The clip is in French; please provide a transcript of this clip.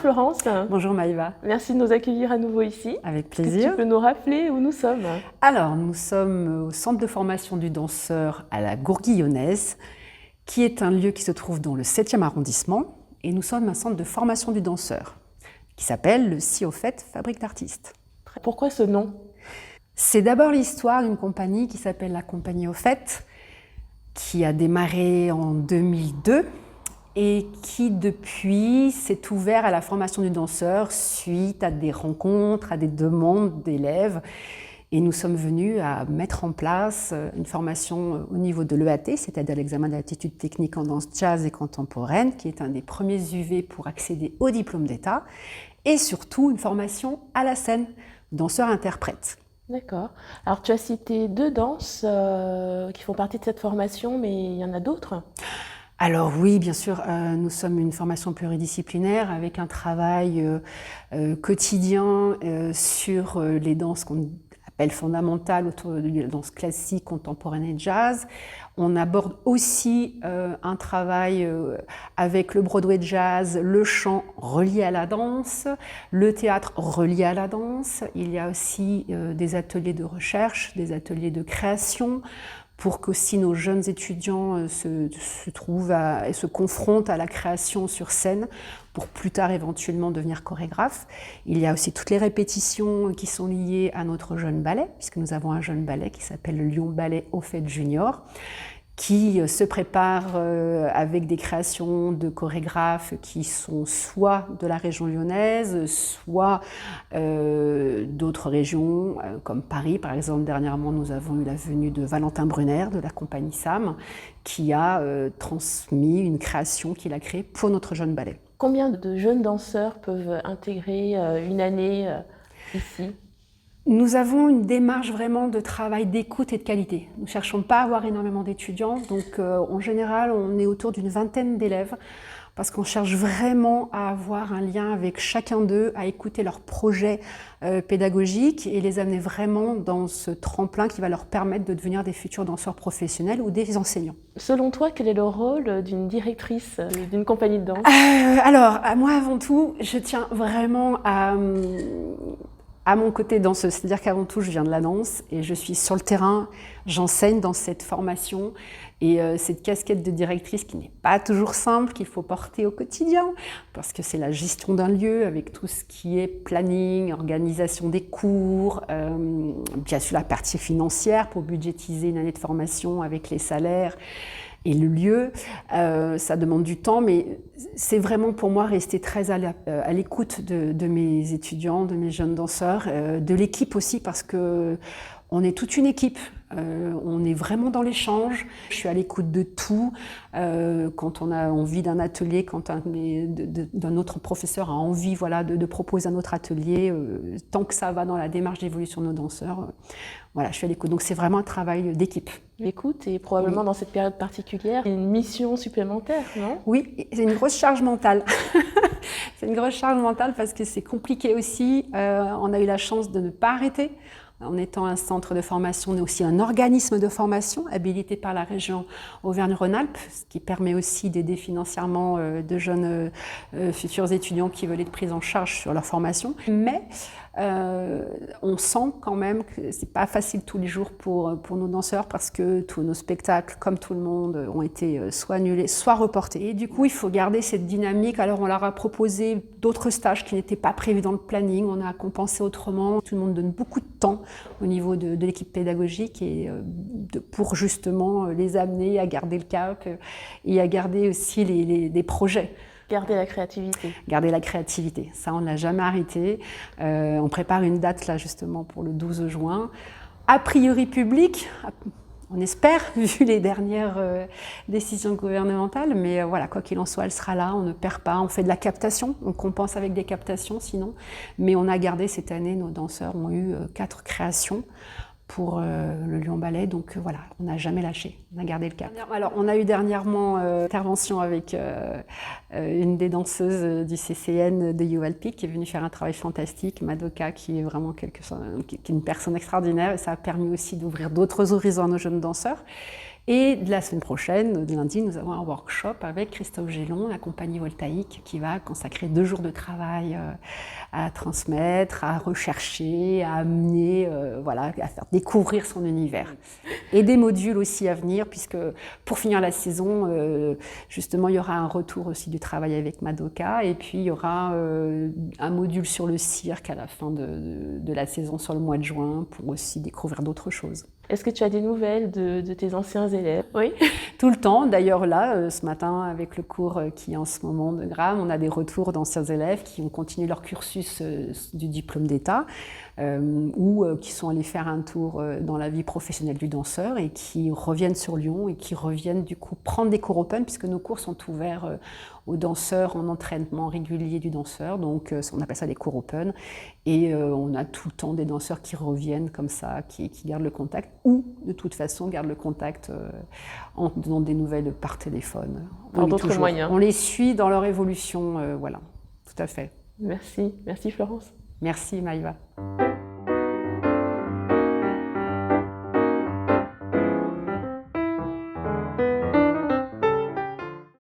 Florence. Bonjour Maïva. Merci de nous accueillir à nouveau ici. Avec Est-ce que plaisir. tu peux nous rappeler où nous sommes? Alors, nous sommes au centre de formation du danseur à la Gourguillonnaise, qui est un lieu qui se trouve dans le 7e arrondissement. Et nous sommes un centre de formation du danseur, qui s'appelle le Si au fait Fabrique d'artistes. Pourquoi ce nom? C'est d'abord l'histoire d'une compagnie qui s'appelle la Compagnie au fait, qui a démarré en 2002 et qui depuis s'est ouvert à la formation du danseur suite à des rencontres, à des demandes d'élèves. Et nous sommes venus à mettre en place une formation au niveau de l'EAT, c'est-à-dire l'examen d'aptitude technique en danse jazz et contemporaine, qui est un des premiers UV pour accéder au diplôme d'État, et surtout une formation à la scène, danseur-interprète. D'accord. Alors tu as cité 2 danses qui font partie de cette formation, mais il y en a d'autres? Alors oui, bien sûr, nous sommes une formation pluridisciplinaire avec un travail quotidien sur les danses qu'on appelle fondamentales autour de la danse classique, contemporaine et jazz. On aborde aussi un travail avec le Broadway jazz, le chant relié à la danse, le théâtre relié à la danse. Il y a aussi des ateliers de recherche, des ateliers de création, pour qu'aussi nos jeunes étudiants se trouvent et se confrontent à la création sur scène, pour plus tard éventuellement devenir chorégraphe. Il y a aussi toutes les répétitions qui sont liées à notre jeune ballet, puisque nous avons un jeune ballet qui s'appelle le Lyon Ballet au fait Junior, qui se prépare avec des créations de chorégraphes qui sont soit de la région lyonnaise, soit d'autres régions, comme Paris. Par exemple, dernièrement, nous avons eu la venue de Valentin Brunner, de la compagnie SAM, qui a transmis une création qu'il a créée pour notre jeune ballet. Combien de jeunes danseurs peuvent intégrer une année ici? Nous avons une démarche vraiment de travail d'écoute et de qualité. Nous ne cherchons pas à avoir énormément d'étudiants, donc en général on est autour d'une vingtaine d'élèves parce qu'on cherche vraiment à avoir un lien avec chacun d'eux, à écouter leurs projets pédagogiques et les amener vraiment dans ce tremplin qui va leur permettre de devenir des futurs danseurs professionnels ou des enseignants. Selon toi, quel est le rôle d'une directrice d'une compagnie de danse? Alors, moi avant tout, je tiens vraiment à mon côté danseuse, c'est-à-dire qu'avant tout, je viens de la danse et je suis sur le terrain, j'enseigne dans cette formation et cette casquette de directrice qui n'est pas toujours simple, qu'il faut porter au quotidien parce que c'est la gestion d'un lieu avec tout ce qui est planning, organisation des cours, bien sûr la partie financière pour budgétiser une année de formation avec les salaires et le lieu, ça demande du temps, mais c'est vraiment pour moi rester très à l'écoute de mes étudiants, de mes jeunes danseurs, de l'équipe aussi, parce que on est toute une équipe, on est vraiment dans l'échange. Je suis à l'écoute de tout. Quand on a envie d'un atelier, quand d'un autre professeur a envie de proposer un autre atelier, tant que ça va dans la démarche d'évolution de nos danseurs, voilà, je suis à l'écoute. Donc c'est vraiment un travail d'équipe. L'écoute est probablement dans cette période particulière une mission supplémentaire, non? Oui, c'est une grosse charge mentale. C'est une grosse charge mentale parce que c'est compliqué aussi. On a eu la chance de ne pas arrêter. En étant un centre de formation, on est aussi un organisme de formation habilité par la région Auvergne-Rhône-Alpes, ce qui permet aussi d'aider financièrement de jeunes futurs étudiants qui veulent être pris en charge sur leur formation. Mais on sent quand même que c'est pas facile tous les jours pour nos danseurs parce que tous nos spectacles, comme tout le monde, ont été soit annulés, soit reportés. Et du coup, il faut garder cette dynamique. Alors, on leur a proposé d'autres stages qui n'étaient pas prévus dans le planning. On a compensé autrement. Tout le monde donne beaucoup de temps au niveau de l'équipe pédagogique et pour justement les amener à garder le cap et à garder aussi des projets. Garder la créativité. Garder la créativité, ça on ne l'a jamais arrêté. On prépare une date là justement pour le 12 juin. A priori public, on espère, vu les dernières décisions gouvernementales, mais voilà, quoi qu'il en soit, elle sera là, on ne perd pas, on fait de la captation, on compense avec des captations sinon, mais on a gardé cette année, nos danseurs ont eu 4 créations pour le Lyon Ballet, donc voilà, on n'a jamais lâché, on a gardé le cap. Alors, on a eu dernièrement intervention avec une des danseuses du CCN de ULP qui est venue faire un travail fantastique, Madoka, qui est vraiment qui est une personne extraordinaire, et ça a permis aussi d'ouvrir d'autres horizons à nos jeunes danseurs. Et de la semaine prochaine, de lundi, nous avons un workshop avec Christophe Gélon, la compagnie Voltaïque, qui va consacrer 2 jours de travail à transmettre, à rechercher, à amener, voilà, à faire découvrir son univers. Et des modules aussi à venir, puisque pour finir la saison, justement, il y aura un retour aussi du travail avec Madoka, et puis il y aura un module sur le cirque à la fin de la saison, sur le mois de juin, pour aussi découvrir d'autres choses. Est-ce que tu as des nouvelles de tes anciens élèves? Oui. Tout le temps. D'ailleurs, là, ce matin, avec le cours qui est en ce moment de Gram, on a des retours d'anciens élèves qui ont continué leur cursus du diplôme d'État ou qui sont allés faire un tour dans la vie professionnelle du danseur et qui reviennent sur Lyon et qui reviennent du coup prendre des cours open, puisque nos cours sont ouverts aux danseurs en entraînement régulier du danseur. Donc, on appelle ça des cours open. Et on a tout le temps des danseurs qui reviennent comme ça, qui gardent le contact ou de toute façon gardent le contact en donnant des nouvelles par téléphone. Par d'autres moyens. On les suit dans leur évolution, voilà, tout à fait. Merci, merci Florence. Merci Maïva.